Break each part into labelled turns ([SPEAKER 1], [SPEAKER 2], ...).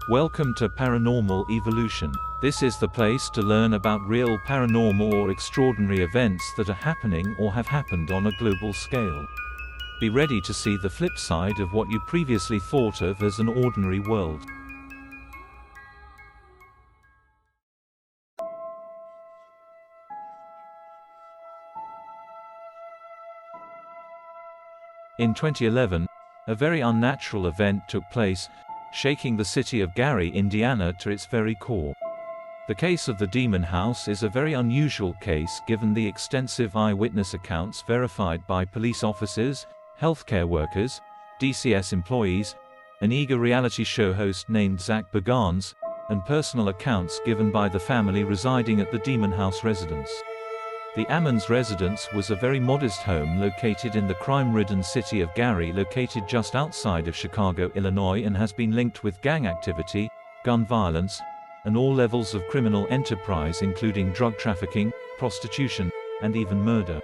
[SPEAKER 1] Welcome to Paranormal Evolution. This is the place to learn about real paranormal or extraordinary events that are happening or have happened on a global scale. Be ready to see the flip side of what you previously thought of as an ordinary world. In 2011, a very unnatural event took place, shaking the city of Gary, Indiana to its very core. The case of the Demon House is a very unusual case given the extensive eyewitness accounts verified by police officers, healthcare workers, DCS employees, an eager reality show host named Zach Bagans, and personal accounts given by the family residing at the Demon House residence. The Ammons residence was a very modest home located in the crime-ridden city of Gary, located just outside of Chicago, Illinois, and has been linked with gang activity, gun violence, and all levels of criminal enterprise including drug trafficking, prostitution, and even murder.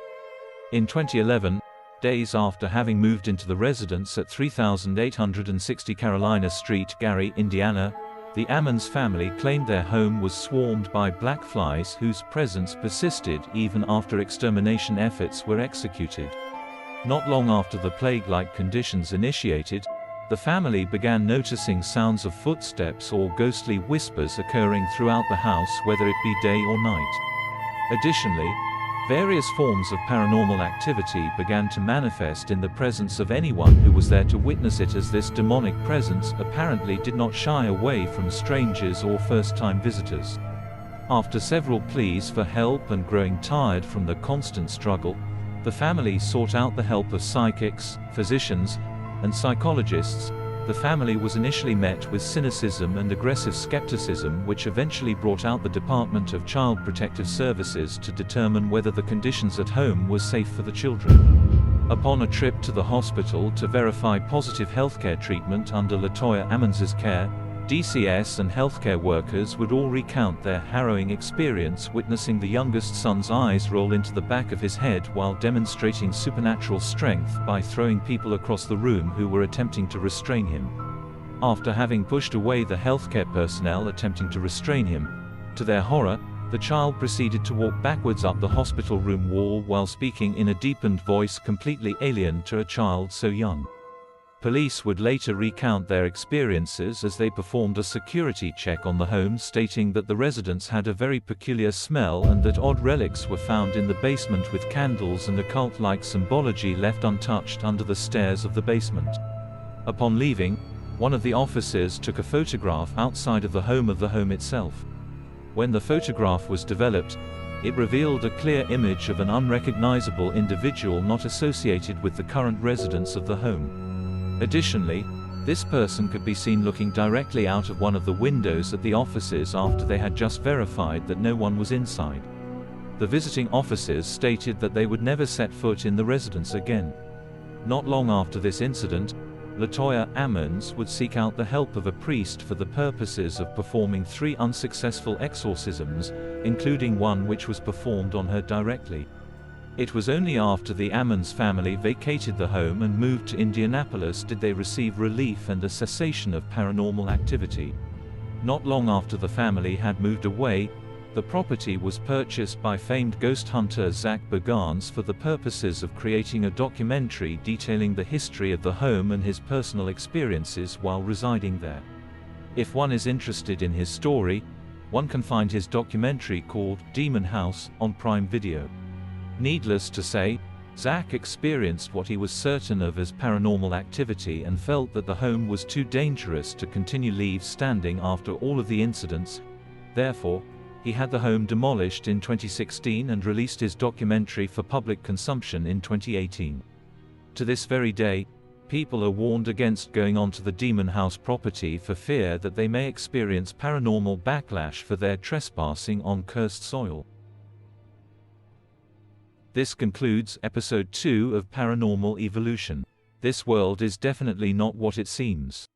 [SPEAKER 1] In 2011, days after having moved into the residence at 3860 Carolina Street, Gary, Indiana, the Ammons family claimed their home was swarmed by black flies whose presence persisted even after extermination efforts were executed. Not long after the plague-like conditions initiated, the family began noticing sounds of footsteps or ghostly whispers occurring throughout the house, whether it be day or night. Additionally, various forms of paranormal activity began to manifest in the presence of anyone who was there to witness it, as this demonic presence apparently did not shy away from strangers or first-time visitors. After several pleas for help and growing tired from the constant struggle, the family sought out the help of psychics, physicians, and psychologists. The family was initially met with cynicism and aggressive skepticism, which eventually brought out the Department of Child Protective Services to determine whether the conditions at home were safe for the children. Upon a trip to the hospital to verify positive healthcare treatment under LaToya Ammons' care, DCS and healthcare workers would all recount their harrowing experience witnessing the youngest son's eyes roll into the back of his head while demonstrating supernatural strength by throwing people across the room who were attempting to restrain him. After having pushed away the healthcare personnel attempting to restrain him, to their horror, the child proceeded to walk backwards up the hospital room wall while speaking in a deepened voice completely alien to a child so young. Police would later recount their experiences as they performed a security check on the home, stating that the residence had a very peculiar smell and that odd relics were found in the basement with candles and occult-like symbology left untouched under the stairs of the basement. Upon leaving, one of the officers took a photograph outside of the home itself. When the photograph was developed, it revealed a clear image of an unrecognizable individual not associated with the current residents of the home. Additionally, this person could be seen looking directly out of one of the windows at the offices after they had just verified that no one was inside. The visiting officers stated that they would never set foot in the residence again. Not long after this incident, LaToya Ammons would seek out the help of a priest for the purposes of performing 3 unsuccessful exorcisms, including one which was performed on her directly. It was only after the Ammons family vacated the home and moved to Indianapolis did they receive relief and a cessation of paranormal activity. Not long after the family had moved away, the property was purchased by famed ghost hunter Zach Bagans for the purposes of creating a documentary detailing the history of the home and his personal experiences while residing there. If one is interested in his story, one can find his documentary called Demon House on Prime Video. Needless to say, Zach experienced what he was certain of as paranormal activity and felt that the home was too dangerous to continue leave standing after all of the incidents. Therefore, he had the home demolished in 2016 and released his documentary for public consumption in 2018. To this very day, people are warned against going onto the Demon House property for fear that they may experience paranormal backlash for their trespassing on cursed soil. This concludes episode 2 of Paranormal Evolution. This world is definitely not what it seems.